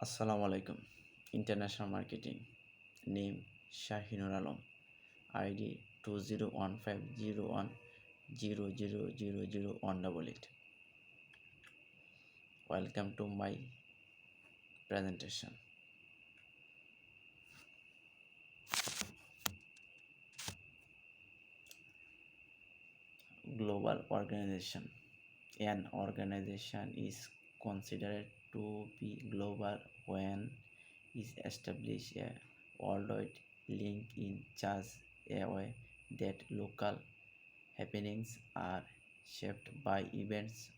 Assalamu alaikum. International marketing. Name Shahinur Alam. ID 20150100000188. Welcome to my presentation. Global organization. An organization is considered to be global when it establishes a worldwide link in such a way that local happenings are shaped by events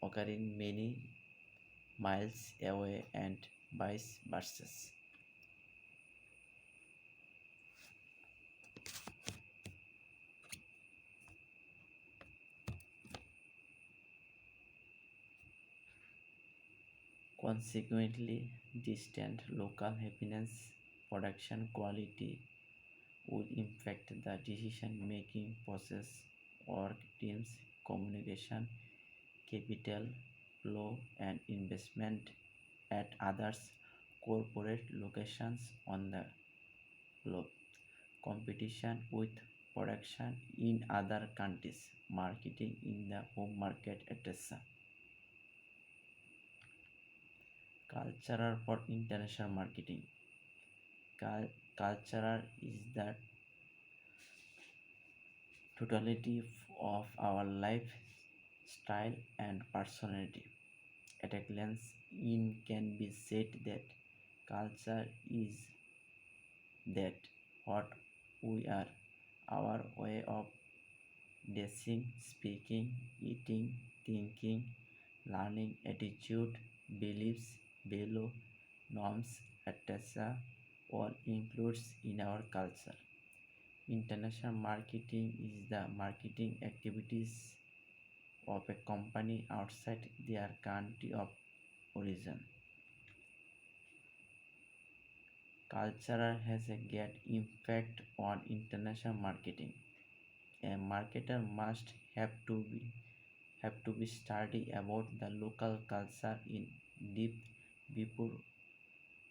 occurring many miles away and vice versa. Consequently, distant local happiness production quality would impact the decision making process, work teams, communication, capital flow, and investment at others corporate locations on the globe. Competition with production in other countries, marketing in the home market, etc. Cultural for international marketing. Cultural is the totality of our lifestyle and personality. At a glance, in can be said that culture is that what we are, our way of dressing, speaking, eating, thinking, learning, attitude, beliefs, value, norms, etc. all includes in our culture. International marketing is the marketing activities of a company outside their country of origin. Culture has a great impact on international marketing. A marketer must have to be study about the local culture in depth before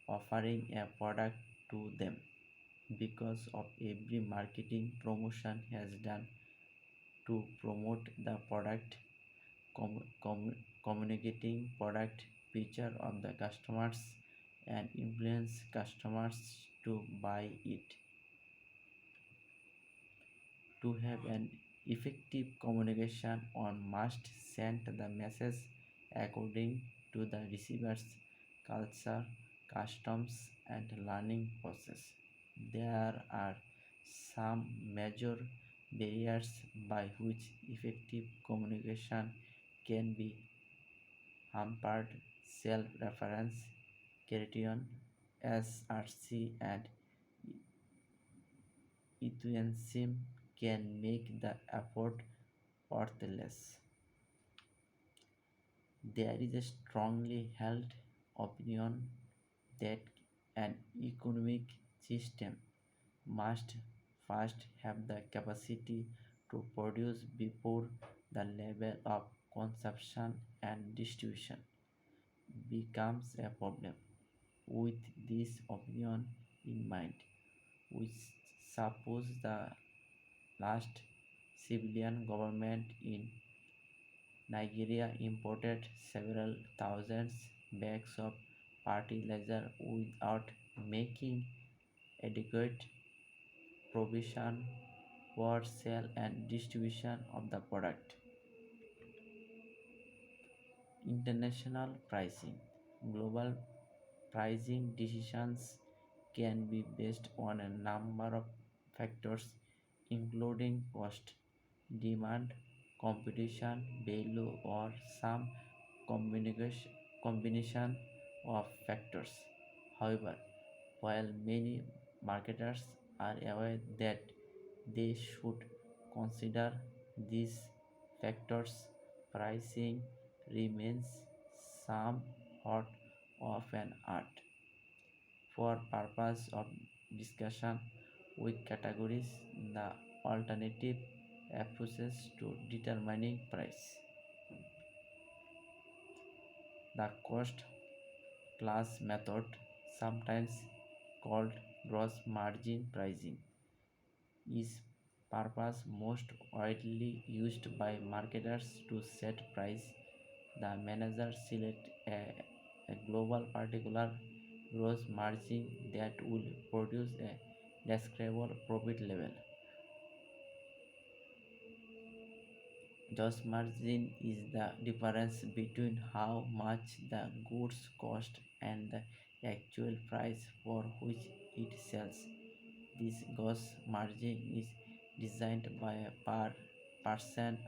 offering a product to them. Because of every marketing promotion has done to promote the product, communicating product feature of the customers and influence customers to buy it. To have an effective communication, one must send the message according to the receiver's culture, customs, and learning process. There are some major barriers by which effective communication can be hampered: self-reference, criterion, SRC, and enthusiasm can make the effort worthless. There is a strongly held opinion that an economic system must first have the capacity to produce before the level of consumption and distribution becomes a problem. With this opinion in mind, we suppose the last civilian government in Nigeria imported several thousands bags of fertilizer without making adequate provision for sale and distribution of the product. International pricing. Global pricing decisions can be based on a number of factors including cost, demand, competition, value, or some combination of factors. However, while many marketers are aware that they should consider these factors, pricing remains somewhat of an art. For purpose of discussion, we categorize the alternative approaches to determining price. The cost class method, sometimes called gross margin pricing, is purpose most widely used by marketers to set price. The manager select a global particular gross margin that will produce a desirable profit level. Gross margin is the difference between how much the goods cost and the actual price for which it sells. This gross margin is designed by a percent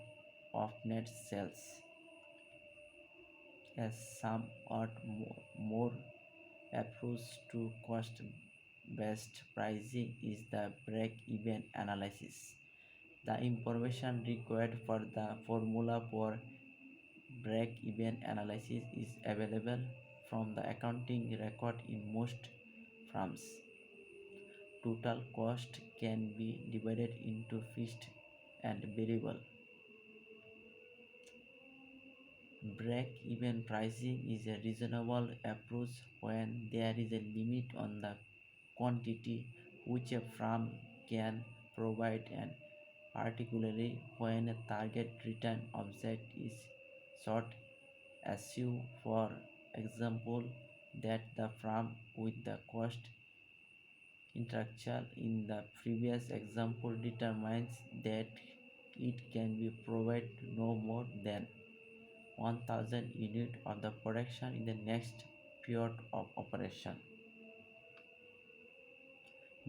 of net sales. A somewhat more approach to cost based pricing is the break even analysis. The information required for the formula for break even analysis is available from the accounting record in most firms. Total cost can be divided into fixed and variable. Break-even pricing is a reasonable approach when there is a limit on the quantity which a firm can provide, and particularly when a target return object is sought. Assume, for example, that the firm with the cost intellectual in the previous example determines that it can be provided no more than 1000 units of the production in the next period of operation.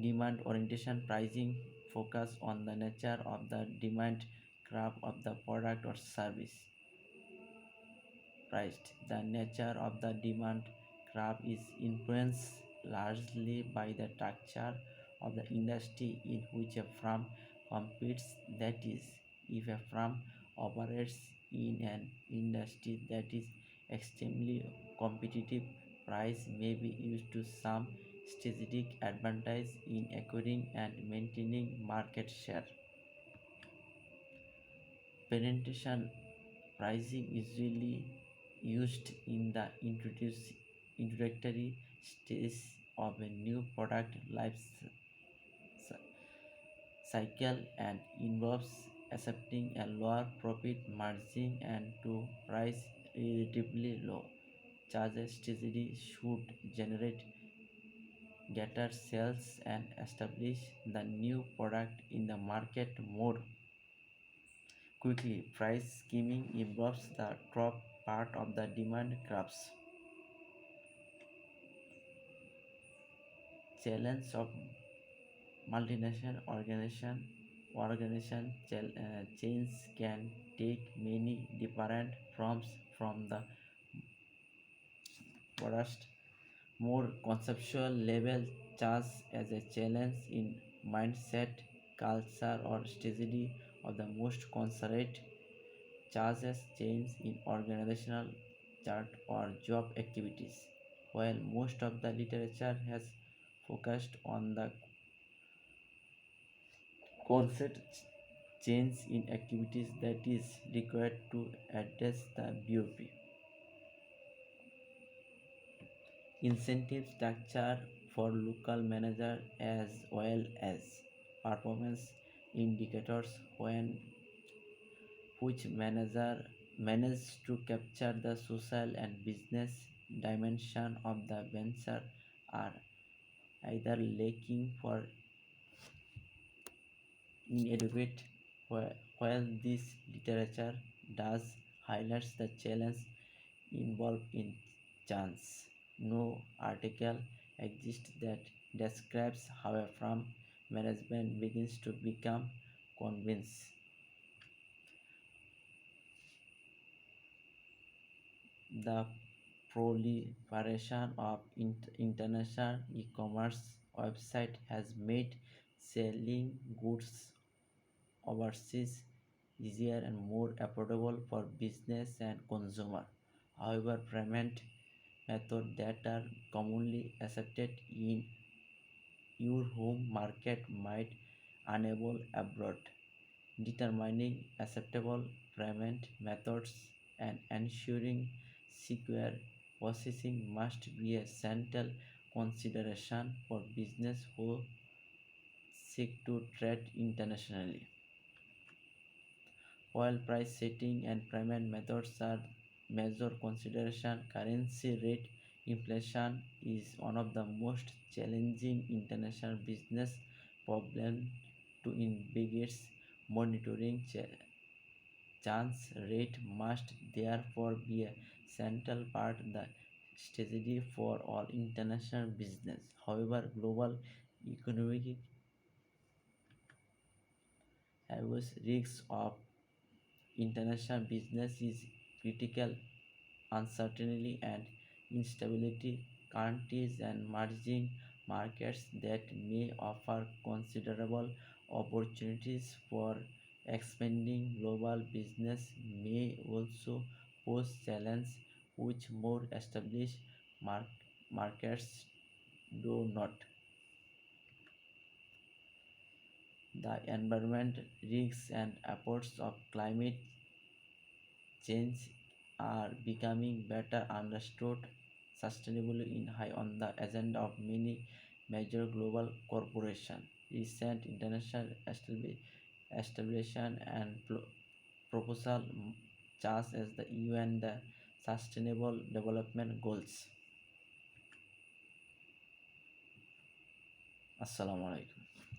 Demand orientation pricing focus on the nature of the demand curve of the product or service priced. The nature of the demand curve is influenced largely by the structure of the industry in which a firm competes. That is, if a firm operates in an industry that is extremely competitive, price may be used to some strategic advantage in acquiring and maintaining market share. Penetration pricing is usually used in the introductory stage of a new product life cycle and involves accepting a lower profit margin and to price relatively low charges strategy should generate greater sales and establish the new product in the market more quickly. Price skimming involves the top part of the demand graphs. Challenge of multinational chains can take many different forms, from the broadest, more conceptual level charge as a challenge in mindset, culture, or strategy of the most considerate charges change in organizational chart or job activities. While most of the literature has focused on the concept change in activities that is required to address the BOP. Incentive structure for local manager as well as performance indicators when which manager manage to capture the social and business dimension of the venture are either lacking for inadequate. While this literature does highlights the challenge involved in chance, no article exists that describes how a firm management begins to become convinced. The proliferation of international e-commerce websites has made selling goods overseas easier and more affordable for business and consumer. However, payment methods that are commonly accepted in your home market might enable abroad. Determining acceptable payment methods and ensuring secure processing must be a central consideration for business who seek to trade internationally. Oil price setting and payment methods are major consideration. Currency rate inflation is one of the most challenging international business problems to investigate. Monitoring chance rate must therefore be a central part of the strategy for all international business. However, global economic has risks of international business is critical uncertainty and instability. Countries and emerging markets that may offer considerable opportunities for expanding global business may also pose challenges which more established markets do not. The environment risks and efforts of climate change are becoming better understood. Sustainability in high on the agenda of many major global corporations. Recent international establishment and proposal such as the UN the Sustainable Development Goals. Assalamu alaikum.